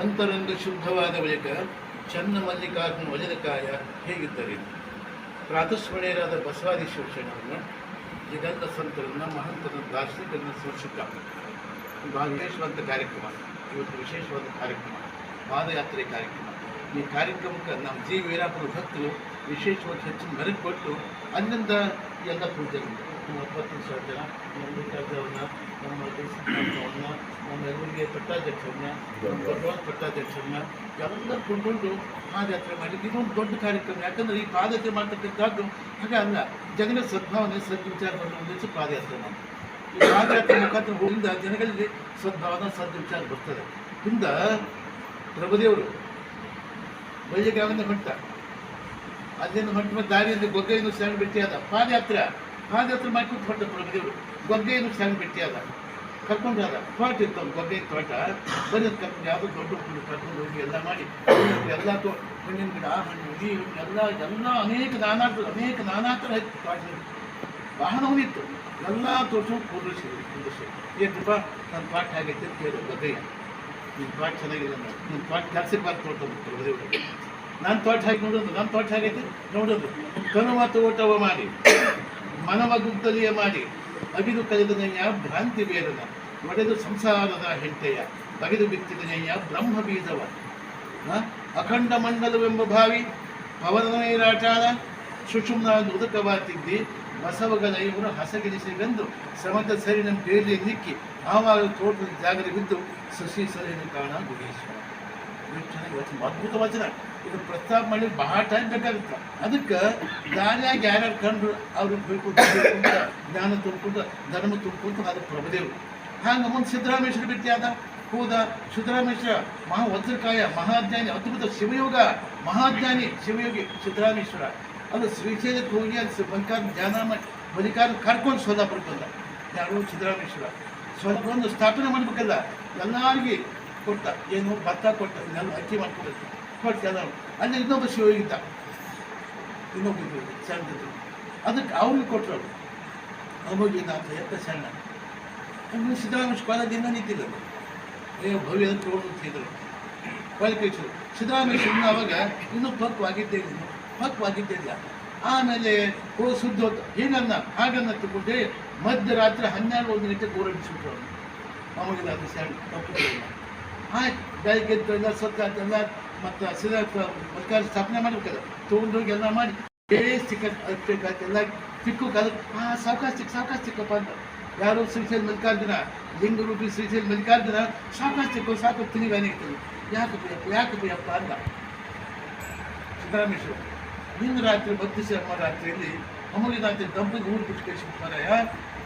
ಅಂತರಂಗ ಶುದ್ಧವಾದ ಬಳಿಕ ಚನ್ನ ಮಲ್ಲಿಕಾರ್ಜುನ ವಜನಕಾಯ ಹೇಗಿದ್ದರೆ ಪ್ರಾತಸ್ಮರಣೀಯರಾದ ಬಸವಾದಿ ಶಿವಶರಣರನ್ನು ಜಗನ್ನ ಸಂತರನ್ನು ಮಹಂತನ ದಾರ್ಶನಿಕರನ್ನ ಸ್ಮರಿಸುತ್ತ ಬಹಳ ವಿಶೇಷವಾದ ಕಾರ್ಯಕ್ರಮ. ಇವತ್ತು ವಿಶೇಷವಾದ ಕಾರ್ಯಕ್ರಮ ಪಾದಯಾತ್ರೆ ಕಾರ್ಯಕ್ರಮ. ಈ ಕಾರ್ಯಕ್ರಮಕ್ಕೆ ನಮ್ಮ ಜಿ ವೀರಾಪುರ ಭಕ್ತರು ವಿಶೇಷವಾಗಿ ಹೆಚ್ಚಿನ ಮೆರುಗು ಕೊಟ್ಟು ಅಲ್ಲಿಂದ ಎಲ್ಲ ಪೂಜೆಗಳು ನಮ್ಮ 20 ಜನ ಮಲ್ಲಿಕಾರ್ಜುನ ನಮ್ಮ ದೇಶವನ್ನು ನಮ್ಮ ಎದುರಿಗೆ ಪಟ್ಟಾಧ್ಯಕ್ಷರನ್ನ ನಮ್ಮ ಭಗವಾನ್ ಪಟ್ಟಾಧ್ಯಕ್ಷರನ್ನ ಎಲ್ಲರೂ ಕೊಂಡ್ಕೊಂಡು ಪಾದಯಾತ್ರೆ ಮಾಡಲಿಕ್ಕೆ ಇದೊಂದು ದೊಡ್ಡ ಕಾರ್ಯಕ್ರಮ. ಯಾಕಂದರೆ ಈ ಪಾದಯಾತ್ರೆ ಮಾಡ್ತಕ್ಕಂಥದ್ದು ಹಾಗೆ ಅಲ್ಲ, ಜನಗಳ ಸದ್ಭಾವನೆ ಸದ್ವಿಚಾರವನ್ನು ಉದ್ದೇಶಿಸಿ ಪಾದಯಾತ್ರೆ ಮಾಡಿ ಈ ಪಾದಯಾತ್ರೆ ಮುಖಾಂತರ ಹೋಗಿಂದ ಜನಗಳಿಗೆ ಸದ್ಭಾವನೆ ಸದ್ವಿಚಾರ ಬರ್ತದೆ. ಹಿಂದೆ ಪ್ರಭುದೇವರು ಬಳ್ಳಿಗಾವಿಂದ ಹೊಂಟ ಅಲ್ಲಿಂದ ಹೊಂಟ ಮೇಲೆ ದಾರಿಯಲ್ಲಿ ಗೊಗ್ಗೆಯನ್ನು ಶರಣ ಭೇಟಿಯಾದ ಪಾದಯಾತ್ರೆ ಮಾಡ್ಕೊಂಡು ಹೊಂಟ ಪ್ರಭುದೇವರು ಗೊಗ್ಗೆಯನ್ನು ಶರಣ ಭೇಟಿಯಾದ ಕರ್ಕೊಂಡಾದ ತೋಟ ಇತ್ತು ಗೊಗ್ಗೆ ತೋಟ ಬರೀ ಕರ್ಕೊಂಡು ಯಾವುದೋ ದೊಡ್ಡ ಕರ್ಕೊಂಡು ಹೋಗಿ ಎಲ್ಲ ಮಾಡಿ ಎಲ್ಲ ಹಣ್ಣಿನ ಗಿಡ ಹಣ್ಣು ಹುಡಿ ಎಲ್ಲ ಅನೇಕ ನಾನಾ ಥರ ಇತ್ತು ತೋಟ ವಾಹನವೂ ಇತ್ತು ಎಲ್ಲ ತೋರಿಸ್ಕೊಂಡು ಕುಂದಿಸಿ ಏನಪ್ಪ ನನ್ನ ತೋಟ ಆಗೈತೆ ಕೇಳು ಗೊಗ್ಗೆಯ ನಿನ್ನ ತೋಟ ಚೆನ್ನಾಗಿದೆ ನಿನ್ನ ತೋಟ ಕೆಲಸಕ್ಕೆ ಬಾರ್ದು ತೋಟದ್ದು ಪ್ರಭುದೇವರು ನಾನು ತೋಟ ಹಾಕಿ ನೋಡೋದು ನನ್ನ ತೋಟ ಆಗೈತೆ ನೋಡೋದು ಕನುವ ತೋಟವ ಮಾಡಿ ಮನವ ಗುದ್ದಲಿಯ ಮಾಡಿ ಅಗಿದು ಕಲಿದನೆಯ ಭ್ರಾಂತಿ ಬೇರನ ಒಡೆದು ಸಂಸಾರದ ಹೆಂಟೆಯ ಬಗೆದು ಬಿತ್ತಿದನೆಯ ಬ್ರಹ್ಮ ಬೀಜವ ಅಖಂಡ ಮಂಡಲವೆಂಬ ಭಾವಿ ಪವನೈರಾಟಾದ ಸುಷುಮ್ನ ಉದಕವಾತಿದ್ದಿ ಬಸವಗಲ ಇವರು ಹಸಗಿರಿಸಿವೆಂದು ಸಮತ ಸರಿನ ಬೇಲಿ ನಿಕ್ಕಿ ಆವಾಗ ತೋಟದ ಜಾಗದ ಬಿದ್ದು ಸಸಿ ಸರಿನ ಕಾಣ ಗುಡೇಶ್ವರ. ಅದ್ಭುತ ವಚನ. ಇದು ಪ್ರಸ್ತಾಪ ಮಾಡಿ ಬಹಳ ಟೈಮ್ ಬೇಕಾಗುತ್ತೆ. ಅದಕ್ಕೆ ದಾರಿಯಾಗಿ ಯಾರ್ಯಾರು ಕಂಡ್ರು ಅವ್ರಿಗೆ ಬೇಕು ಜ್ಞಾನ ತುಂಬಿಕೊಂಡು ಧರ್ಮ ತುಂಬಿಕೊಂಡು ಅದು ಪ್ರಭುದೇವರು. ಹಾಗೆ ಮುಂದೆ ಸಿದ್ದರಾಮೇಶ್ವರ ಭೇಟಿಯಾದ ಹೋದ. ಸಿದ್ದರಾಮೇಶ್ವರ ವಜ್ರಕಾಯ ಮಹಾಜ್ಞಾನಿ, ಅದ್ಭುತ ಶಿವಯೋಗ ಮಹಾಜ್ಞಾನಿ ಶಿವಯೋಗಿ ಸಿದ್ದರಾಮೇಶ್ವರ. ಅದು ಶ್ರೀಶೈಲಕ್ಕೆ ಹೋಗಿ ಅಲ್ಲಿ ಮಲ್ಲಿಕಾರ್ಜುನ ಧ್ಯಾನ ಮಾಡಿ ಮಲ್ಲಿಕಾರ್ಜುನ ಕರ್ಕೊಂಡು ಸೋಲಾಪುರಕ್ಕೆ ಬಂದ. ಯಾರು ಸಿದ್ದರಾಮೇಶ್ವರ ಸ್ವಲ್ಪ ಒಂದು ಸ್ಥಾಪನೆ ಮಾಡಬೇಕಲ್ಲ, ಎಲ್ಲರಿಗೆ ಕೊಟ್ಟ. ಏನು ಭತ್ತ ಕೊಟ್ಟ, ಎಲ್ಲ ಅಕ್ಕಿ ಮಾಡ್ಕೊಬೇಕು ಕೊಟ್ಟು ಎಲ್ಲ. ಅಲ್ಲಿ ಇನ್ನೊಬ್ಬ ಶಿವಯೋಗಿದ್ದ, ಇನ್ನೊಬ್ಬ ಸಣ್ಣದ್ದು, ಅದಕ್ಕೆ ಅವ್ರಿಗೆ ಕೊಟ್ಟರು. ಅಮೋಗಿನ ಅಂತ ಎತ್ತ ಸಣ್ಣ ಇನ್ನು ಸಿದ್ದರಾಮೇಶ್ವರ ಕಾಲದಿಂದ ನಿಂತಿದ್ದರು. ಭವ್ಯ ತೋರಿಸಿದ್ರು ಕಲಿಕೇಶ್ವರು ಸಿದ್ದರಾಮೇಶ್ವರನ ಅವಾಗ ಇನ್ನೂ ಪಕ್ವಾಗಿದ್ದಿಲ್ಲ. ಆಮೇಲೆ ಶುದ್ಧ ಹೊತ್ತು ಹೀಗನ್ನ ಹಾಗನ್ನ ತಗೊಂಡೆ ಮಧ್ಯರಾತ್ರಿ 12-1 ಗಂಟೆಗೆ ಊರಡಿಸ್ಬಿಟ್ರು ಅವನು. ಅಮೋಗಿನ ಅದು ಸಣ್ಣ ತಪ್ಪು ಆಯ್ತು. ಬೆಳಗ್ಗೆ ಎಲ್ಲ ಸ್ವಚ್ಛ ಎಲ್ಲ ಮತ್ತು ಸರ್ಕಾರ ಸ್ಥಾಪನೆ ಮಾಡಬೇಕಲ್ಲ, ತೊಗೊಂಡೋಗಿ ಎಲ್ಲ ಮಾಡಿ ಎಲ್ಲ ಸಿಕ್ಕು ಕಾಲ ಸಾವಕಾಶ ಸಿಕ್ಕಪ್ಪ ಅಂತ. ಯಾರು ಶ್ರೀಶೈಲ ಮಲ್ಲಿಕಾರ್ಜುನ ಲಿಂಗರೂಪಿ ಶ್ರೀಶೈಲ ಮಲ್ಲಿಕಾರ್ಜುನ ಸಾವಕಾಶ ಸಾಕು ತಿನಿಗಾನೆ ಇರ್ತದೆ. ಯಾಕೆ ಬಯ್ಯಪ್ಪ ಅಂತ ಸಿದ್ದರಾಮೇಶ್ವರ ಹಿಂದೆ ರಾತ್ರಿ 30 ರಾತ್ರಿಯಲ್ಲಿ ಅಮೂಲ್ಯನಾಥಿ ದಂಪತಿ ಊರು ಬಿಟ್ಟು ಕಳಿಸಿಬಿಟ್ಟಾರ.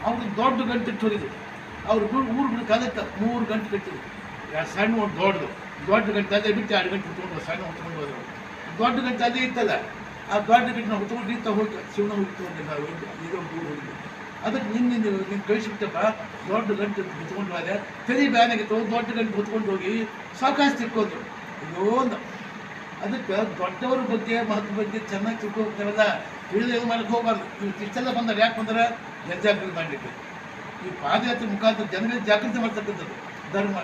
ಅವ್ರು ದೊಡ್ಡ ಗಂಟೆ ಹೊಲಿದ್ರು. ಅವ್ರು ಊರು ಬಿಟ್ಟು ಅದಕ್ಕೆ 3 ಗಂಟೆ ಕಟ್ಟಿದ್ರು. ಸಣ್ಣ ಒಂದು ದೊಡ್ಡ ಗಂಟೆ ಅದೇ ಬಿಟ್ಟು 2 ಗಂಟೆ ಹೊತ್ಕೊಂಡು ಸಣ್ಣ ಹೊತ್ಕೊಂಡು ಹೋದ್ರು. ದೊಡ್ಡ ಗಂಟೆ ಅದೇ ಇತ್ತಲ್ಲ, ಆ ದೊಡ್ಡ ಗಂಟೆ ನಾವು ಹೊತ್ಕೊಂಡು ನಿಂತ ಹೋಗಿ ಶಿವನ ಹೋಗ್ತು ನಾವು ಇದೊಂದು ಊರು ಹೋಗಿದ್ವಿ. ಅದಕ್ಕೆ ನೀನು ಕಳಿಸಿಬಿಟ್ಟಪ್ಪ ದೊಡ್ಡ ಗಂಟೆ ಹೊತ್ಕೊಂಡು ಹೋದೆ ತಲೆ ಬ್ಯಾನಾಗಿತ್ತು. ದೊಡ್ಡ ಗಂಟೆ ಹೊತ್ಕೊಂಡು ಹೋಗಿ ಸಾವಕಾಶ ತಿಕ್ಕೊಂಡ್ರು. ಇದೊಂದು ಅದಕ್ಕೆ ದೊಡ್ಡವ್ರ ಬಗ್ಗೆ ಮಹತ್ವ ಬಗ್ಗೆ ಚೆನ್ನಾಗಿ ತಿಳ್ಕೊಳ್ತೇವಲ್ಲ, ತಿಳಿದು ಏನು ಮಾಡಕ್ಕೆ ಹೋಗ್ಬಾರ್ದು. ನೀವು ಇಷ್ಟೆಲ್ಲ ಬಂದರೆ ಯಾಕೆ ಬಂದ್ರೆ ಜನಜಾಗೃತಿ ಮಾಡಲಿಕ್ಕೆ. ಈ ಪಾದಯಾತ್ರೆ ಮುಖಾಂತರ ಜನಗಳಿಗೆ ಜಾಗೃತಿ ಮಾಡ್ತಕ್ಕಂಥದ್ದು. ಧರ್ಮ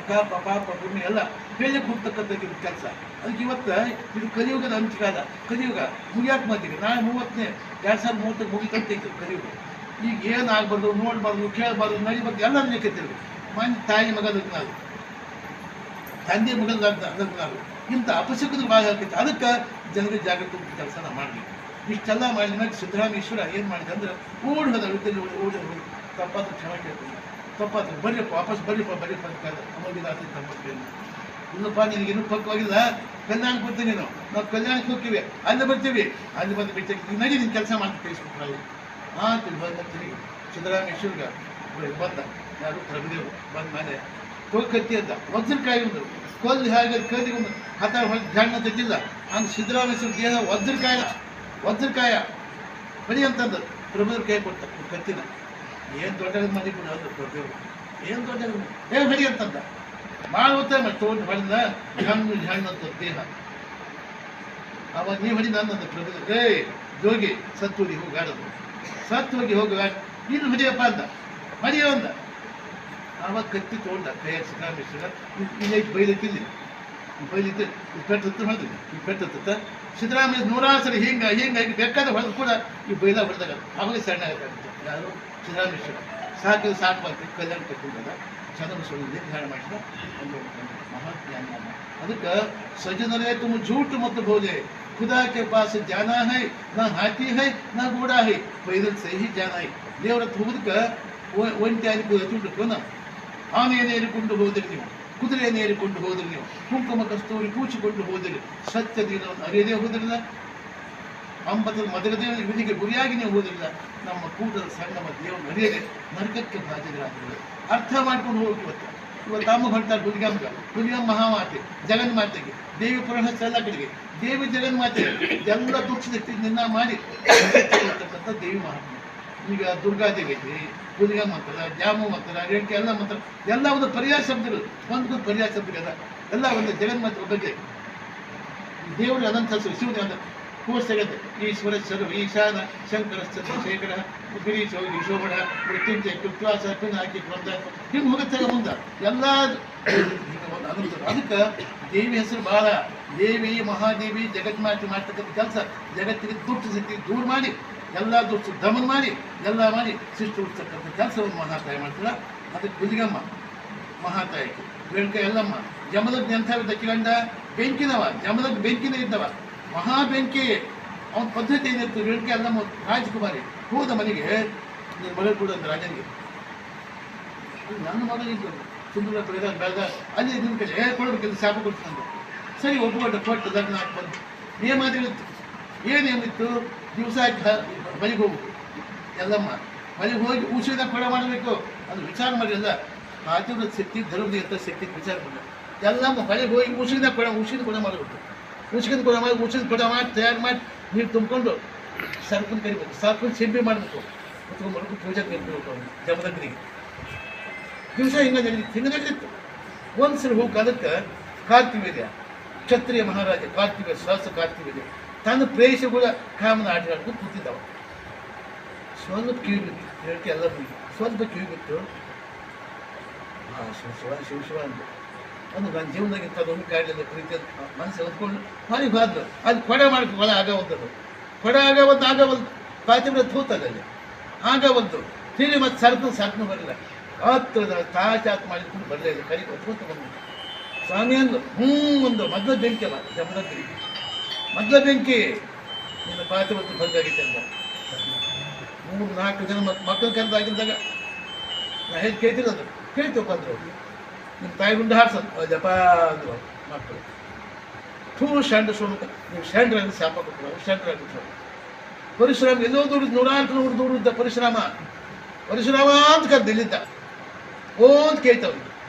ಪಾಪ ಪುಣ್ಯ ಎಲ್ಲ ಹೇಳಕ್ಕೆ ಹೋಗ್ತಕ್ಕಂಥ ಕೆಲಸ. ಅದಕ್ಕೆ ಇವತ್ತು ಇದು ಕಲಿಯುಗದ ಅಂತ್ಯಕಾಲ. ಕಲಿಯುಗ ಮುಗಿಯಾಕೆ ಮಾತಿಗೆ ನಾಳೆ 30ನೇ 2030 ಮುಗಿತಂತೈತೆ ಕಲಿಯುಗ. ಈಗ ಏನಾಗಬಾರ್ದು, ನೋಡಬಾರ್ದು, ಕೇಳಬಾರ್ದು, ನಡಿಬಾರ್ದು ಎಲ್ಲ ಲೆಕ್ಕತ್ತಿರ್ಬೇಕು. ಮನೆ ತಾಯಿ ಮಗದಕ್ಕೆ ನಾವು, ತಂದೆ ಮಗದ ಅದಕ್ಕೆ ನಾವು ಇಂಥ ಅಪಶಕದ ಭಾಗ ಆಗ್ತೈತೆ. ಅದಕ್ಕೆ ಜನರಿಗೆ ಜಾಗೃತಿ ಕೆಲಸ ನಾವು ಮಾಡಬೇಕು. ಇಷ್ಟೆಲ್ಲ ಮಾಡಿದ ಮೇಲೆ ಸಿದ್ದರಾಮೇಶ್ವರ ಏನು ಮಾಡಿದೆ ಅಂದ್ರೆ ಓಡಿ ಹೋದ. ಓಡಿ ಹೋಗಿ ತಪ್ಪಾತ್ರ ಕ್ಷಮೆ ಕೇಳ್ತೀನಿ, ತಪ್ಪಾತ್ರ ಬರ್ರಿಯಪ್ಪ ವಾಪಸ್ ಬರ್ರಿಪ್ಪ ಅಮೋಗಿನಾಥ ತಪ್ಪೇನು ಇನ್ನಪ್ಪ ನಿನಗೇನು ಪಕ್ವಾಗಿಲ್ಲ, ಕಲ್ಯಾಣಕ್ಕೆ ಬರ್ತೀನಿ ನಾವು ಕಲ್ಯಾಣಕ್ಕೆ ಹೋಗ್ತೀವಿ, ಅಲ್ಲಿ ಬರ್ತೀವಿ, ಅಲ್ಲಿ ಬಂದು ಬಿಟ್ಟು ನಡಿ ನಿನ್ನ ಕೆಲಸ ಮಾಡ್ತೀವಿ ಕಳಿಸ್ಬಿಟ್ರೆ ಆತು ಬರ್ತೀನಿ. ಸಿದ್ದರಾಮೇಶ್ವರ್ಗೆ ಬಂದ ಯಾರು ಪ್ರಭುದೇವರು ಬಂದ ಮೇಲೆ ಕತ್ತಿ ಅಂತ ವಜ್ರಕಾಯಿ ಒಂದು ಕೊಲ್ಲಿ ಹಾಗೆ ಕದಿ ಒಂದು ಹತ್ತಾರ ಹೊರಗೆ ಜಾಣ ತೆಗ್ದಿಲ್ಲ. ಹಂಗೆ ಸಿದ್ದರಾಮೇಶ್ವರ ದೇಹ ವಜ್ರಕಾಯ ಬರೀ ಅಂತಂದು ಪ್ರಭುದೇವ್ರ ಕೈ ಕೊಟ್ಟ ಕತ್ತಿನ. ಏನು ದೊಡ್ಡ ಮನೆ ಕೂಡ ಅದು ಪ್ರಭುದೇವರು ಏನು ದೊಡ್ಡ ಬರೀ ಅಂತಂದ. ಭಾಳ ಹೊತ್ತ ಮಾಡಿ ತೊಗೊಂಡು ಹೊಡೆದ ಜಾಣ ಅಂತ ದೇಹ. ಅವಾಗ ನೀವು ಹೊಡಿ ನಂದು ಪ್ರಭುದೇವ್ ಜೋಗಿ ಸತ್ತೋಗಿ ಹೋಗಿ ಆಡೋದು, ಸತ್ತು ಹೋಗಿ ಇನ್ನು ಹೊಡಿಯಪ್ಪ ಅಂತ ಹೊಡಿಯೋ ಅಂದ. ಆವಾಗ ಕತ್ತಿ ತೊಗೊಂಡ ಕೈಯಾಗ ಸಿದ್ದರಾಮೇಶ್ವರ. ಇನ್ನೈದು ಬೈದಕ್ಕಿಲ್ಲಿ ಬೈಲಿದ್ದು ಈ ಪೆಟ್ಟು ಹತ್ತು ಮಾಡಿದ್ರಿ ಈ ಪೆಟ್ಟು ಹತ್ತ ಸಿದ್ದರಾಮಯ್ಯ ನೂರಾರು ಸರಿ ಹಿಂಗಾಗಿ ಬೇಕಾದ ಹೊಡೆದು ಕೂಡ ಈ ಬೈಲ ಹೊಡೆದಾಗ ಆಮೇಲೆ ಸಣ್ಣ ಆಗುತ್ತೆ ಯಾರು ಸಿದ್ದರಾಮಯ್ಯ ಸಾಕಿದ್ರೆ ಸಾಕು ಬರ್ತೀವಿ ಕಲ್ಯಾಣ ಕಟ್ಟಿದಾಗ ಚಂದ್ರ ಸುಳ್ಳಿ ಧ್ಯಾನ ಮಾಡಿದ ಒಂದು ಮಹಾಜ್ಞಾನ ಅದಕ್ಕೆ सजनरे तुम झूठ मत बोले खुदा के पास जाना है ना हाथी है ना घोड़ा है पैदल से ही जाना है ದೇವರ ತುಮುದಕ ಒಂಟಿ ತುಡುಕೋನ ಆನೆಯನ್ನು ಏರಿಕೊಂಡು ಹೋದಿರಿ ನೀವು ಕುದುರೆಯನ್ನು ಏರಿಕೊಂಡು ಹೋದಿರಿ ನೀವು ಕುಂಕುಮ ಕಸ್ತೂರಿ ಕೂಚಿಕೊಂಡು ಹೋದಿರಿ ಸತ್ಯದೀನವನ್ನು ಅರಿಯದೇ ಹೋದಿರಲಿಲ್ಲ ಅಂಬತ್ತದ ಮದರದೇ ಇವನಿಗೆ ಗುರಿಯಾಗಿ ನೀವು ಹೋದಿರಲಿಲ್ಲ ನಮ್ಮ ಕೂಟದ ಸಂಗಮ ದೇವರನ್ನು ಅರಿಯದೆ ನರಕಕ್ಕೆ ಬಾಧ್ಯರಾಗಿರಲಿಲ್ಲ ಅರ್ಥ ಮಾಡ್ಕೊಂಡು ಹೋಗಿ ಇವತ್ತು ಅಮ್ಮ ಹೊರಟಾರೆ ಹುಲಿಗಮ್ಮ ಮಹಾಮಾತೆ ಜಗನ್ಮಾತೆಗೆ ದೇವಿ ಪುರಾಣ ಎಲ್ಲ ಕಡೆಗೆ ದೇವಿ ಜಗನ್ಮಾತೆ ಎಲ್ಲ ದುಃಖದಕ್ಕೆ ನಿನ್ನ ಮಾಡಿ ದೇವಿ ಮಹಾತ್ಮೆ ಈಗ ದುರ್ಗಾದೇವಿ ಐತಿ ಹುಲಿಗಮ್ಮ ಅಂತಾರ ಜಾಮು ಅಂತಾರ ರೇಣುಕೆ ಎಲ್ಲ ಅಂತಾರೆ ಎಲ್ಲ ಒಂದು ಪರ್ಯಾಯ ಶಬ್ದಗಳು ಒಂದು ಪರ್ಯಾಯ ಶಬ್ದಗಳು ಎಲ್ಲ ಒಂದು ಜಗನ್ಮಾತೆ ಬಗ್ಗೆ ದೇವರು ಅನಂತ ಶಿವನ ಕೋರ್ಸ್ ತೆಗೆದು ಈಶ್ವರ ಸರ್ವ ಈಶಾನ ಶಂಕರ ಚಂದ್ರಶೇಖರ ಗಿರೀಶೋ ಈಶೋಬಣ ಮೃತ್ಯುಂಜಯ ಕೃತ್ವಾಸ ಪಿನಾಕಿ ಬಂದ ಹಿಂಗೆ ಹೋಗುತ್ತೆ ಮುಂದೆ ಎಲ್ಲ ಒಂದು ಅನಂತ ಅದಕ್ಕೆ ದೇವಿ ಹೆಸರು ಬಹಳ ದೇವಿ ಮಹಾದೇವಿ ಜಗನ್ಮಾತೆ ಮಾಡ್ತಕ್ಕಂಥ ಕೆಲಸ ಜಗತ್ತಿಗೆ ದುಷ್ಟ ಶಕ್ತಿ ದೂರ ಮಾಡಿ ಎಲ್ಲ ದುಷ್ಟ ದಮನ ಮಾಡಿ ಎಲ್ಲ ಮಾಡಿ ಶಿಷ್ಟು ಹುಡ್ತಕ್ಕಂಥ ಕೆಲಸವನ್ನು ಮಹಾತಾಯಿ ಮಾಡ್ತಾಳೆ ಅದಕ್ಕೆ ಹುಲಿಗಮ್ಮ ಮಹಾತಾಯಿ ರೇಣುಕ ಎಲ್ಲಮ್ಮ ಜಮದಗ್ನಿ ಎಂಥವಿದ್ದ ಕಿಗಂಡ ಬೆಂಕಿನವ ಜಮದಗ್ನಿ ಬೆಂಕಿನೇ ಇದ್ದವ ಮಹಾ ಬೆಂಕಿ ಅವನ ಪದ್ಧತಿ ಏನಿತ್ತು ರೇಣುಕೆ ಎಲ್ಲಮ್ಮ ರಾಜಕುಮಾರಿ ಹೋದ ಮನೆಗೆ ನೀನು ಮಳೆ ಕೂಡ ಅಂತ ರಾಜನಿಗೆ ನನ್ನ ಮಗನಿಗೆ ಸುಂದರ ಬೆಳೆದ ಅಲ್ಲಿ ನಿನ್ನ ಕಡೆ ಕೊಡಬೇಕಿಲ್ಲ ಶಾಪ ಕೊಡ್ತಂದು ಸರಿ ಒಬ್ಬೊಡ್ಡ ಕೊಟ್ಟು ಲಗ್ನ ಹಾಕಿ ಬಂದು ನೇಮಾದಿತ್ತು ಏನೇನಿತ್ತು ದಿವಸ ಮನೆಗೆ ಹೋಗ್ಬೇಕು ಎಲ್ಲಮ್ಮ ಮನೆಗೆ ಹೋಗಿ ಉಸಿರಿನ ಕೊಡ ಮಾಡಬೇಕು ಅದು ವಿಚಾರ ಮಾಡಿಲ್ಲ ಆಚರಣೆ ಶಕ್ತಿ ಧರ್ಮದ ಅಂತ ಶಕ್ತಿ ವಿಚಾರ ಮಾಡಿಲ್ಲ ಎಲ್ಲಮ್ಮ ಮನೆಗೆ ಹೋಗಿ ಉಸಿರಿನ ಕೊಡ ಮಾಡಬೇಕು ಉಸಿರಿನ ಕೊಡ ಮಾಡಿ ಉಸಿರಿನ ಕೊಡ ಮಾಡಿ ತಯಾರು ಮಾಡಿ ನೀರು ತುಂಬಿಕೊಂಡು ಸರ್ಪನ್ನು ಕರಿಬೇಕು ಸರ್ಪನ್ನು ಸಿಂಬಿ ಮಾಡಬೇಕು ಕುತ್ಕೊಂಡ್ಬರ್ಬೇಕು ಪೂಜೆ ಕರಿಬೇಕು ಜಮದಗ್ನಿಗೆ ದಿವಸ ಹಿಂಗೆ ನಡೆದಿತ್ತು ಒಂದು ಸಲ ಹೋಗಿ ಅದಕ್ಕೆ ಕಾರ್ತಿವೇದ್ಯ ಕ್ಷತ್ರಿಯ ಮಹಾರಾಜ ಕಾರ್ತಿವೇಯ ಸಹಸ್ರ ಕಾರ್ತಿವೇದ್ಯ ತನ್ನ ಪ್ರೇಯಸಿಗಳ ಕಾಮನ ಆಟಗಾಡ್ಕೊಂಡು ಕೂತಿದ್ದವ ಸ್ವಲ್ಪ ಕಿವಿ ಬಿತ್ತು ಹೇಳಕ್ಕೆ ಎಲ್ಲ ಬಂದು ಸ್ವಲ್ಪ ಕಿವಿ ಬಿತ್ತು ಹಾಂ ಶಿವ ಅಂತ ಒಂದು ನನ್ನ ಜೀವನದಾಗಿತ್ತು ಅದೊಂದು ಕಾಡಲಿಲ್ಲ ಪ್ರೀತಿ ಮನಸ್ಸು ಹೊಂದ್ಕೊಂಡು ಮನೆಗೆ ಹೋದ್ಲು ಅದು ಕೊಡ ಮಾಡ್ಕೊ ಹೊಲ ಆಗವಲ್ದು ಕೊಡ ಆಗವಲ್ದು ಪಾತಿಬ್ರ ತೂತದಲ್ಲಿ ಆಗವಲ್ದು ತಿಳಿ ಮತ್ತು ಸರ್ಪನು ಬರಲಿಲ್ಲ ಹತ್ತು ತಾಚಾತ್ ಮಾಡಿಕೊಂಡು ಬರಲಿಲ್ಲ ಕೈ ಹೊತ್ಕೊಂತ ಬಂದು ಸ್ವಾಮಿ ಅಂದು ಒಂದು ಮೊದಲ ಬೆಂಕಿ ಅಲ್ಲ ಜಮದಗ್ನಿ ಮೊದಲ ಬೆಂಕಿ ನಿನ್ನ ಪಾತಿವತ್ತು ಬಂದಾಗಿತ್ತು ಅಂತ 3-4 ಜನ ಮಕ್ಕಳು ಕರೆದಾಗಿದ್ದಾಗ ನಾ ಹೇಗೆ ಕೇಳ್ತಿರೋದು ಕೇಳ್ತೀವಪ್ಪ ಅಂದ್ರು ನಿಮ್ಮ ತಾಯಿ ಗುಂಡು ಹಾಡ್ಸೋದು ಜಪ ಅಂದರು ಮಕ್ಕಳು ಶಂಡ ಸುಳ್ಳು ನೀವು ಶಂಡ್ರಲ್ಲಿ ಶಾಪ ಕೊಟ್ಟರು ಶಂಡ್ರಾಗ್ಬಿಟ್ರು ಪರಿಶ್ರಮ ಎಲ್ಲೋ ದೂರಿದ್ದ ಪರಿಶ್ರಮ ಅಂತ ಕರೆದು ಇಲ್ಲಿದ್ದ ಅಂತ ಕೇಳ್ತಾವೆ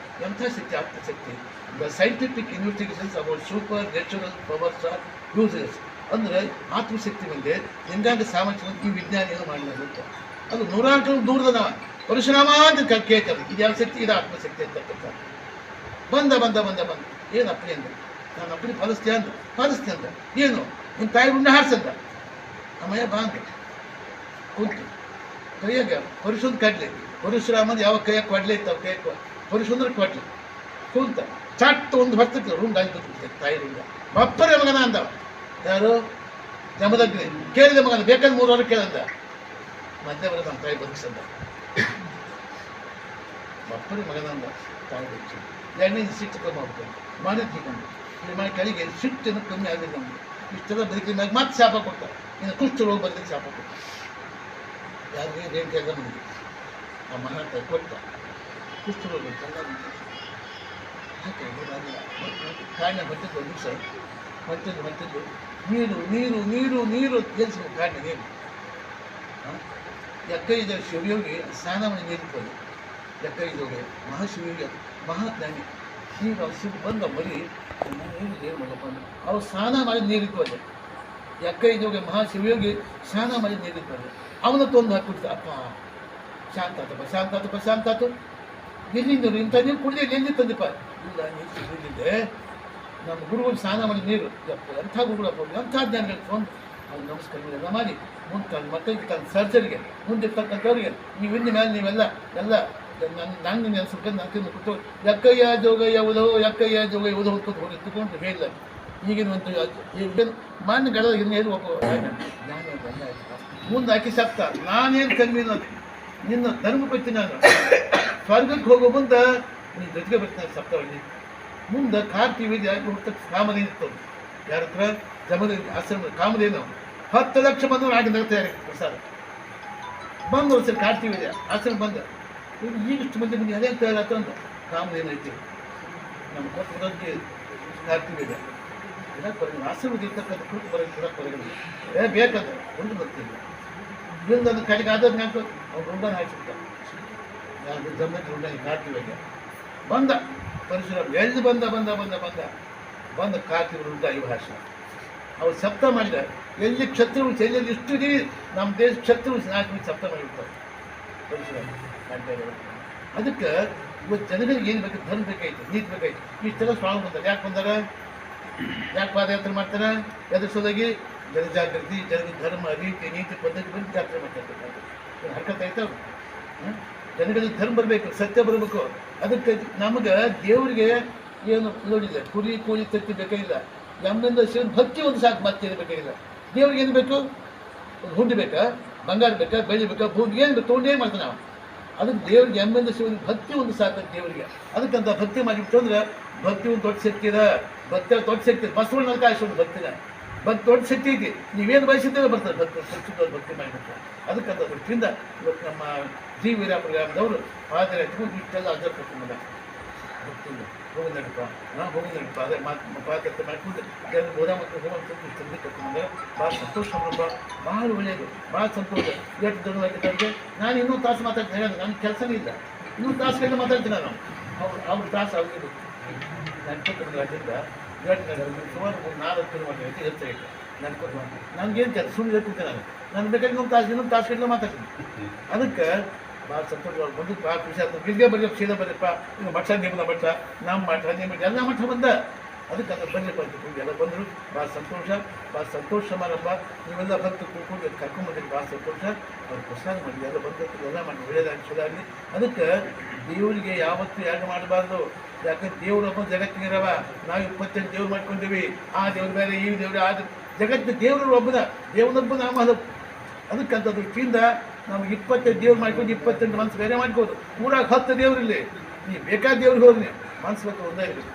ಎಂಥ ಶಕ್ತಿ ಆತ್ಮಶಕ್ತಿ the scientific investigations about supernatural powers are uses ಅಂದರೆ ಆತ್ಮಶಕ್ತಿ ಬಂದೆ ಹೆಂಗಾಗ ಸಾಮರ್ಥ್ಯ ಈ ವಿಜ್ಞಾನಿಯನ್ನು ಮಾಡಲಾಗುತ್ತೆ ಅದು 100 ಕಿಲೋಮೀಟರ್ ದೂರದ ಪರಿಶ್ರಮ ಅಂತ ಕೇಳ್ತಾರೆ ಇದು ಯಾವ ಶಕ್ತಿ ಇದು ಆತ್ಮಶಕ್ತಿ ಅಂತಕ್ಕಂಥ ಬಂದ ಏನು ಅಪ್ಪಣೆ ಅಂದ ನಾನು ಅಪ್ಪಣೆ ಪಾಲಿಸ್ತೆ ಅಂದ ಏನು ನಿಮ್ಮ ತಾಯಿ ಗುಂಡ ಹಾಡ್ಸಂದ ಅಮ್ಮಯ್ಯ ಬಾ ಅಂತ ಕೂತು ಕೈಯಾಗ ಪರಶುಂದ್ ಕಡ್ಲೆ ಪರಶುರಾಮಂದು ಯಾವ ಕೈಯಾಗ ಕೊಡ್ಲೆ ಇತ್ತು ಕೈ ಪರಶುಂದ್ರ ಕೊಡ್ಲೆ ಕೂತ ಚಟ್ ಒಂದು ಬರ್ತಕ್ಕೆ ರೂಮ್ ಗಾಳಿ ತಾಯಿ ರೂಮ್ ಬಪ್ಪರೇ ಮಗನ ಅಂದವ ಯಾರು ಜಮದಗ್ನಿ ಕೇಳಿದ ಮಗನ ಬೇಕಾದ್ರೆ 3 ವರ್ಷ ಕೇಳಂದ ಮಧ್ಯ ಬರೋದು ನಮ್ಮ ತಾಯಿ ಬದುಕಿಸಂದ ಬಪ್ಪರೇ ಮಗನ ಅಂದ ತಾಯಿ ಬದುಕಿಸ ಎಣ್ಣೆ ಸಿಟ್ಟು ಕಮ್ಮಿ ಆಗ್ತದೆ ಮಾಡಿ ತಿಳ್ಕೊಂಡು ಇಲ್ಲಿ ಮಾಡಿ ಕಡೆಗೆ ಸಿಟ್ಟನ್ನು ಕಮ್ಮಿ ಆಗಿದೆ ನಮಗೆ ಇಷ್ಟೆಲ್ಲ ಬದುಕಿದ ಮ್ಯಾಗ ಮತ್ತೆ ಶಾಪ ಕೊಡ್ತಾರೆ ಇನ್ನು ಕುಷ್ಠ ರೋಗ ಬದಲಿಗೆ ಶಾಪ ಕೊಡ್ತಾರೆ ಯಾರಿಗೆ ರೇಣುಕೆ ಎಲ್ಲ ಬಂದಿದೆ ಆ ಮಹಾತಾಯಿ ಕೊಟ್ಟ ಕುಷ್ಠ ರೋಗ ಯಾಕೆ ಕಾರಣ ಬರ್ತದ್ದು ಒಂದು ದಿವಸ ಮತ್ತೊಂದು ನೀರು ಎಲ್ಸ್ಬೇಕು ಕಾರಣ ನೀರು ಎಕ್ಕೈದ ಶಿವಯೋಗಿ ಸ್ನಾನ ಮಾಡಿ ನೀರಿರ್ಬೋದು ಎಕ್ಕೈದೋಗಿ ಮಹಾಶಿವಯೋಗಿ ಮಹಾಜ್ಞಾನಿ ನೀರು ಅವ್ರು ಶಿವ ಬಂದ ಮರಿ ನೀರು ಮಾಡಪ್ಪ ಅವ್ರು ಸ್ನಾನ ಮಾಡಿ ನೀರಿರ್ಬೋದು ಎಕ್ಕೈದೋಗಿ ಮಹಾಶಿವಯೋಗಿ ಸ್ನಾನ ಮಾಡಿ ನೀರಿರ್ಬೋದು ಅವನ ತೊಂದು ಹಾಕ್ಬಿಡ್ತಾರೆ ಅಪ್ಪ ಶಾಂತ ಆತು ಎಲ್ಲಿಂದ ಇಂಥ ನೀರು ಕುಡಿದೆ ಎಲ್ಲಿ ತಂದಿಪ್ಪ ಇಲ್ಲ ನೀರು ಸಿಗಲಿದ್ದೆ ನಮ್ಮ ಗುರುಗಳು ಸ್ನಾನ ಮಾಡಿ ನೀರು ಎಂಥ ಗುರುಗಳಪ್ಪ ಎಂಥ ಜ್ಞಾನಿಗಳು ತೊಂದು ಅವ್ರು ನಮಸ್ಕಾರ ಮಾಡಿ ಮುಂದೆ ತನ್ನ ಮಕ್ಕಳಿಗೆ ತನ್ನ ಸರ್ಜರಿಗೆ ಮುಂದೆ ತಕ್ಕಂಥವ್ರಿಗೆ ನೀವು ಇನ್ನು ಮೇಲೆ ನೀವೆಲ್ಲ ನಂಗೆ ನೆನೆಸ್ಕೊಂಡು ನನ್ನ ಕೂತು ಎಕ್ಕಯ್ಯ ಜೋಗಯ್ಯ ಉದೋ ಎಕ್ಕಯ್ಯ ಜೋಗಯ್ಯ ಉದೋ ಹೊತ್ಕೊಂಡು ಹೋಗಿ ಎತ್ತುಕೊಂಡು ಹೇಳಿಲ್ಲ ಈಗಿನ ಒಂದು ಈಗೇನು ಮಾನ್ಯ ಗಡದ ಇನ್ನೇನು ಒಬ್ಬ ಮುಂದೆ ಹಾಕಿ ಸಪ್ತ ನಾನೇನು ಕಮ್ಮಿ ನಿನ್ನ ಧರ್ಮ ಪತ್ತಿ ನಾನು ಸ್ವರ್ಗಕ್ಕೆ ಹೋಗೋ ಮುಂದೆ ನೀನು ಜೊತೆಗೆ ಬರ್ತೀನಿ ಸಪ್ತವಲ್ಲಿ ಮುಂದೆ ಕಾರ್ತೀವಿ ಹುಟ್ಟ ಕಾಮಧೇನು ಇತ್ತು ಯಾರ ಹತ್ರ ಜಮದ ಆಶ್ರಮ ಕಾಮಧೇನು 10 ಲಕ್ಷ ಬಂದವರು ಆಗಿ ನಡ್ತಾರೆ ಪ್ರಸಾದ ಬಂದು ಸರಿ ಕಾರ್ತೀವಿ ಆಶ್ರಮ ಬಂದ ಈಗಿಷ್ಟು ಮಂದಿ ಮುಂದೆ ಅದೇ ಅಂತ ಒಂದು ಕಾಮಧೇನು ಐತಿ ನಮ್ಮ ಕೊಟ್ಟು ಕಾರ್ತೀವಿ ಇದೆ ಆಶ್ರಮದ ಇರ್ತಕ್ಕಂಥ ಕೂತು ಬರೋದು ಕೂಡ ಬರೋದಿಲ್ಲ ಬೇಕಂದ್ರೆ ಒಂದು ಬರ್ತಿಲ್ಲ ಇಲ್ಲಿಂದ ಅದು ಕಡೆಗೆ ಆದದ್ದು ನಾಲ್ಕು ಅವ್ರು ರುಂಡನ ಹಾಕಿಬಿಟ್ಟ ಯಾರು ಜಮದ ರುಂಡನ ಕಾರ್ತೀವಿಗೆ ಬಂದ ಪರಶುರಾಮ ಎಲ್ಲಿ ಬಂದ ಕಾರ್ತೀವಿ ರುಂಡ ಈ ಭಾಷೆ ಅವ್ರು ಸಪ್ತ ಮಾಡಿದ ಎಲ್ಲಿ ಕ್ಷತ್ರಿಗಳು ಎಲ್ಲೆಲ್ಲಿ ಇಷ್ಟು ದಿನ ನಮ್ಮ ದೇಶ ಕ್ಷತ್ರಿಗಳು ನಾಲ್ಕು ಸಪ್ತ ಮಾಡಿಬಿಡ್ತಾರೆ ಪರಶುರಾಮ ಅದಕ್ಕೆ ಇವತ್ತು ಜನಗಳಿಗೆ ಏನು ಬೇಕು ಧರ್ಮ ಬೇಕಾಯ್ತು ನೀತಿ ಬೇಕಾಯ್ತು ಇಷ್ಟೆಲ್ಲ ಸ್ವಾಮಿ ಬಂದಾರೆ ಯಾಕೆ ಬಂದಾರ ಯಾಕೆ ಪಾದಯಾತ್ರೆ ಮಾಡ್ತಾರೆ ಎದುರಿಸೋದಾಗಿ ಜನಜಾಗೃತಿ ಜನರ ಧರ್ಮ ರೀತಿ ನೀತಿ ಪದ್ಧತಿ ಬಂದು ಜಾತ್ರೆ ಮಾಡ್ತಾರೆ ಹರ್ಕತ್ ಆಯ್ತಾವ ಜನಗಳಿಗೆ ಧರ್ಮ ಬರಬೇಕು ಸತ್ಯ ಬರಬೇಕು ಅದಕ್ಕೆ ನಮಗೆ ದೇವರಿಗೆ ಏನು ನೋಡಿಲ್ಲ ಕುರಿ ಕೋಳಿ ತತ್ತಿ ಬೇಕಾಗಿಲ್ಲ ನಮ್ಮಿಂದ ಭಕ್ತಿ ಒಂದು ಸಾಕು ಮತ್ತೆ ಬೇಕಾಗಿಲ್ಲ ದೇವ್ರಿಗೆ ಏನು ಬೇಕು ಒಂದು ಹುಂಡಿ ಬೇಕಾ ಬಂಗಾರ ಬೇಕಾ ಬೆಳ್ಳಿ ಬೇಕಾ ಭೂಮಿ ಏನು ಬೇಕು ತೊಗೊಂಡು ಏನು ಮಾಡ್ತಾನೆ ನಾವು ಅದಕ್ಕೆ ದೇವ್ರಿಗೆ ಎಮ್ಮೆಂದ ಶಿವನಿಗೆ ಭಕ್ತಿ ಒಂದು ಸಾಕು ದೇವರಿಗೆ ಅದಕ್ಕಂತ ಭಕ್ತಿ ಮಾಡಿಬಿಟ್ಟು ಅಂದ್ರೆ ಭಕ್ತಿ ಒಂದು ದೊಡ್ಡ ಶಕ್ತಿ ಇದೆ ಭಕ್ತಿ ದೊಡ್ಡ ಶಕ್ತಿ ಇದೆ ಬಸವಣ್ಣ ಕಾಯಿಸೋದು ಭಕ್ತಿನ ಭಕ್ತಿ ದೊಡ್ಡ ಶಕ್ತಿ ಐತಿ ನೀವೇನು ಬಯಸಿದ್ದೇವೆ ಬರ್ತಾರೆ ಭಕ್ತಿ ಮಾಡಿಬಿಡ್ತಾರೆ ಅದಕ್ಕಂತ ದೃಷ್ಟಿಯಿಂದ ಇವತ್ತು ನಮ್ಮ ಜಿ ವೀರಾಪುರ ಗ್ರಾಮದವರು ಪಾದರ ಎತ್ಕೊಂಡು ಇಷ್ಟೆಲ್ಲ ಅರ್ಜ ಕೊಡ್ಕೊಂಡ ಭಕ್ತಿಯಿಂದ ಹೋಗಿ ನಡೀಪ ಅದೇ ಪಾದಯಾತ್ರೆ ಮಾಡ್ಕೊಂಡು ಜನರು ಬೋಧ ಮತ್ತು ಹೋಮ ಇಷ್ಟೊಂದು ಕರ್ಕೊಂಡ್ಬಂದ್ರೆ ಭಾಳ ಸಂತೋಷ ಭಾಳ ಒಳ್ಳೆಯದು ಭಾಳ ಸಂತೋಷ ಎಷ್ಟು ದೊಡ್ಡವಾಗಿದ್ದವ್ರಿಗೆ ನಾನು ಇನ್ನೊಂದು ತಾಸು ಮಾತಾಡ್ತೀನಿ ಹೇಳೋದು ನನ್ನ ಕೆಲಸನೇ ಇಲ್ಲ ಇನ್ನೊಂದು ತಾಸುಗಳನ್ನ ಮಾತಾಡ್ತೀನಿ ನಾನು ಅವ್ರ ತಾಸು ಅವ್ರಿಗೆ ನಡ್ಕೊಂಡು ಅದರಿಂದ ಸುಮಾರು 4 ಕಿಲೋಮೀಟರ್ ಹೆಚ್ಚಾಗಿತ್ತು ನಡ್ಕೊಂಡು ನನಗೇನು ಕೆಲಸ ಸುಮ್ಮನೆ ಹೇಳ್ತಿದ್ದೆ ನಾನು ಬೇಕಾದ್ರೆ ಇನ್ನೊಂದು ತಾಸುಗಳನ್ನ ಮಾತಾಡ್ತೀನಿ ಅದಕ್ಕೆ ಭಾಳ ಸಂತೋಷ ಬಂದು ಭಾಳ ಖುಷಿ ಆಗ್ತದೆ ಗಿಲ್ಗೆ ಬಗ್ಗೆ ಸೀದಾ ಬರ್ರಿಪ್ಪ ಈಗ ಮಠ ನಿಮ್ಮದ ಮಠ ನಮ್ಮ ಮಠ ನಿಮ್ಮ ಎಲ್ಲ ಮಠ ಬಂದ ಅದಕ್ಕೆ ಅದು ಬರ್ರಿಪ್ಪ ಅಂತ ಎಲ್ಲ ಬಂದರು ಭಾಳ ಸಂತೋಷ ಸಮಾರಂಭ ನೀವೆಲ್ಲ ಭಕ್ತು ಕೂತ್ಕೊಂಡು ಕರ್ಕೊಂಡ್ಬಂದಿರಿ ಭಾಳ ಸಂತೋಷ ಅವ್ರು ಪ್ರಸಾದ ಮಾಡಿ ಎಲ್ಲ ಬಂದಕ್ಕೆ ಎಲ್ಲ ಮಾಡಿ ಒಳ್ಳೆಯದಾಗಿ ಚೂಡಾಗಲಿ ಅದಕ್ಕೆ ದೇವರಿಗೆ ಯಾವತ್ತೂ ಯಾರು ಮಾಡಬಾರ್ದು ಯಾಕಂದ್ರೆ ದೇವ್ರೊಬ್ಬ ಜಗತ್ತಿಗಿರವ ನಾವು 28 ದೇವ್ರು ಮಾಡ್ಕೊಂಡಿವಿ ಆ ದೇವ್ರು ಬೇರೆ ಈ ದೇವ್ರು ಆ ಜಗತ್ತಿನ ದೇವ್ರ ದೇವನೊಬ್ಬ ನಾಮ ಹಲವು ಅದಕ್ಕಂಥ ದೃಷ್ಟಿಯಿಂದ ನಮ್ಗೆ 25 ದೇವ್ರು ಮಾಡ್ಕೊಂಡು 28 ಮನಸ್ಸು ಬೇರೆ ಮಾಡ್ಬೋದು ಊರಾಗ 10 ದೇವ್ರಿಲ್ಲಿ ನೀವು ಬೇಕಾದ ದೇವ್ರಿಗೆ ಹೋಗಿ ನೀವು ಮನಸ್ಸು ಬೇಕು ಒಂದೇ ಇರಬೇಕು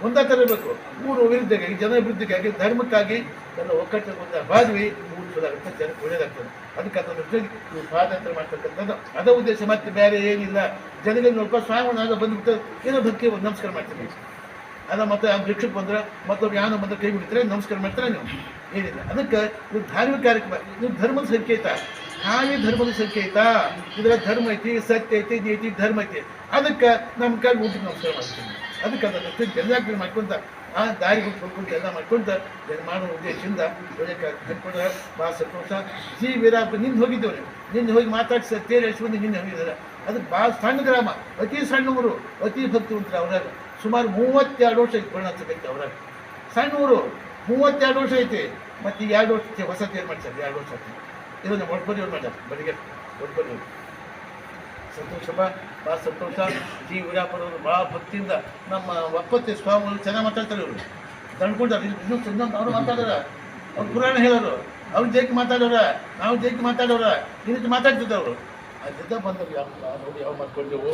ಒಂದೇ ಥರ ಇರಬೇಕು ಊರು ಅಭಿವೃದ್ಧಿಗಾಗಿ ಜನ ಅಭಿವೃದ್ಧಿಗಾಗಿ ಧರ್ಮಕ್ಕಾಗಿ ಎಲ್ಲ ಒಕ್ಕಟ್ಟು ಒಂದ ಬಾದ್ವಿ ಊರು ಚೂಡಾಗುತ್ತೆ ಜನಕ್ಕೆ ಒಳ್ಳೇದಾಗ್ತದೆ ಅದಕ್ಕಂಥ ದೃಷ್ಟಿಯಾಗಿ ನೀವು ಪಾದಯಾತ್ರೆ ಮಾಡ್ತಕ್ಕಂಥದ್ದು ಅದ ಉದ್ದೇಶ ಮತ್ತೆ ಬೇರೆ ಏನಿಲ್ಲ ಜನಗಳಿಗೆ ನೋಡ್ಕೊ ಸ್ವಾಮಿನಾಗ ಬಂದುಬಿಟ್ಟು ಏನೋ ಭಕ್ತಿ ನಮಸ್ಕಾರ ಮಾಡ್ತೀವಿ ಅದ ಮತ್ತೆ ಆ ಭಿಕ್ಷಕ್ಕೆ ಬಂದ್ರೆ ಮತ್ತೊಬ್ಬರು ಯಾನೋ ಬಂದ್ರೆ ಕೈ ಬಿಡ್ತಾರೆ ನಮಸ್ಕಾರ ಮಾಡ್ತಾರೆ ನೀವು ಏನಿಲ್ಲ ಅದಕ್ಕೆ ಇದು ಧಾರ್ಮಿಕ ಕಾರ್ಯಕ್ರಮ ಇದು ಧರ್ಮದ ಸಂಕೇತ ಹಾಗೆ ಧರ್ಮದ ಸಂಕೇತ ಇದರ ಧರ್ಮ ಐತಿ ಸತ್ಯ ಐತಿ ನೀತಿ ಧರ್ಮ ಐತಿ ಅದಕ್ಕೆ ನಮ್ಮ ಕಾಲ ಊಟಕ್ಕೆ ನಮಸ್ಕಾರ ಮಾಡ್ತೀವಿ ಅದಕ್ಕೆ ಅದಕ್ಕೆ ಜನಜಾಗೃತಿ ಮಾಡ್ಕೊಂತ ಆ ದಾರಿ ಕೊಡ್ಕೊಂಡು ಎಲ್ಲ ಮಾಡ್ಕೊಂತ ಮಾಡೋ ಉದ್ದೇಶದಿಂದ ಒಳ್ಳೆ ಕಟ್ಕೊಂಡ್ರೆ ಭಾಳ ಸಂತೋಷ ಜಿ ವೀರಾಪುರ ನಿನ್ನೆ ಹೋಗಿದ್ದೇವೆ ನಿನ್ನೆ ಹೋಗಿ ಮಾತಾಡಿಸಿ ತೇರು ಎಳ್ಸ್ಕೊಂಡು ನಿನ್ನೆ ಹೋಗಿದ್ದಾರೆ ಅದಕ್ಕೆ ಭಾಳ ಸಣ್ಣ ಗ್ರಾಮ ಅತಿ ಸಣ್ಣ ಊರು ಅತಿ ಭಕ್ತಿವಂತರು ಅವ್ರಾಗ ಸುಮಾರು 32 ವರ್ಷ ಐತಿ ಪರಿಣಾಮಕ್ಕೆ ಅವ್ರಾಗ ಸಣ್ಣ ಊರು 32 ವರ್ಷ ಐತಿ ಮತ್ತು ಈ 2 ವರ್ಷ ಹೊಸ ತೇರು ಮಾಡ್ತಾರೆ 2 ವರ್ಷ ಆಯ್ತು ಇದನ್ನು ಒಡ್ಬರಿ ಮಾಡ್ತಾರೆ ಬರಿಗೆ ಒಡ್ಬರಿ ಸಂತೋಷಪ್ಪ ಭಾಳ ಸಂತೋಷ ಜಿ ವೀರಾಪುರವರು ಭಾಳ ಭಕ್ತಿಯಿಂದ ನಮ್ಮ ಒಪ್ಪತ್ತಿ ಸ್ವಾಮಿಗಳು ಚೆನ್ನಾಗಿ ಮಾತಾಡ್ತಾರೆ ಇವರು ತಂದ್ಕೊಂಡಾರೆ ಇನ್ನೊಂದು ಅವರು ಮಾತಾಡೋರ ಅವ್ರು ಪುರಾಣ ಹೇಳೋರು ಅವ್ರು ಜೈಕಿ ಮಾತಾಡೋರ ನಾವು ಜೈಕಿ ಮಾತಾಡೋರ ಈ ರೀತಿ ಮಾತಾಡ್ತಿದ್ದವರು ಅಲ್ಲಿಂದ ಬಂದವರು ನೋಡಿ ಯಾವ ಮಾಡ್ಕೊಂಡೆವು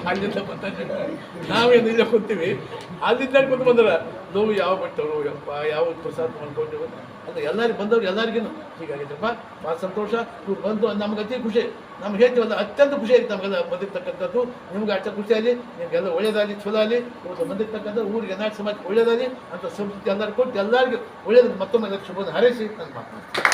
ಅಲ್ಲಿಂದ ಬಂದ ನಾವೇನು ಇಲ್ಲ ಕೂತೀವಿ ಅಲ್ಲಿಂದ ಕೂತು ಬಂದರ ನೋವು ಯಾವ ಬಟ್ಟವರು ಯಪ್ಪ ಯಾವ ಪ್ರಸಾದ ಮಾಡ್ಕೊಂಡೆವು ಅದು ಎಲ್ಲರಿಗೂ ಬಂದವ್ರು ಎಲ್ಲರಿಗೂ ಹೀಗಾಗಿದ್ದಪ್ಪ ಭಾಳ ಸಂತೋಷ ಇವ್ರು ಬಂದು ನಮ್ಗೆ ಅತಿ ಖುಷಿ ನಮ್ಗೆ ಹೇಳ್ತೀವಲ್ಲ ಅತ್ಯಂತ ಖುಷಿ ಆಯ್ತು ನಮಗೆಲ್ಲ ಬಂದಿರ್ತಕ್ಕಂಥದ್ದು ನಿಮ್ಗೆ ಅಷ್ಟ ಖುಷಿ ಆಗಲಿ ನಿಮಗೆಲ್ಲ ಒಳ್ಳೇದಾಗಲಿ ಚಲೋ ಆಗಲಿ ಇವತ್ತು ಬಂದಿರ್ತಕ್ಕಂಥ ಊರಿಗೆ ನಾಲ್ಕು ಸಮಾಜಕ್ಕೆ ಒಳ್ಳೇದಾಗಲಿ ಅಂತ ಸಂಸ್ಕೃತಿ ಎಲ್ಲರೂ ಕೊಟ್ಟು ಎಲ್ಲರಿಗೂ ಒಳ್ಳೇದು ಮತ್ತೊಮ್ಮೆ ಶುಭವನ್ನು ಹಾರೈಸಿ ನನ್ನ ಮಾತು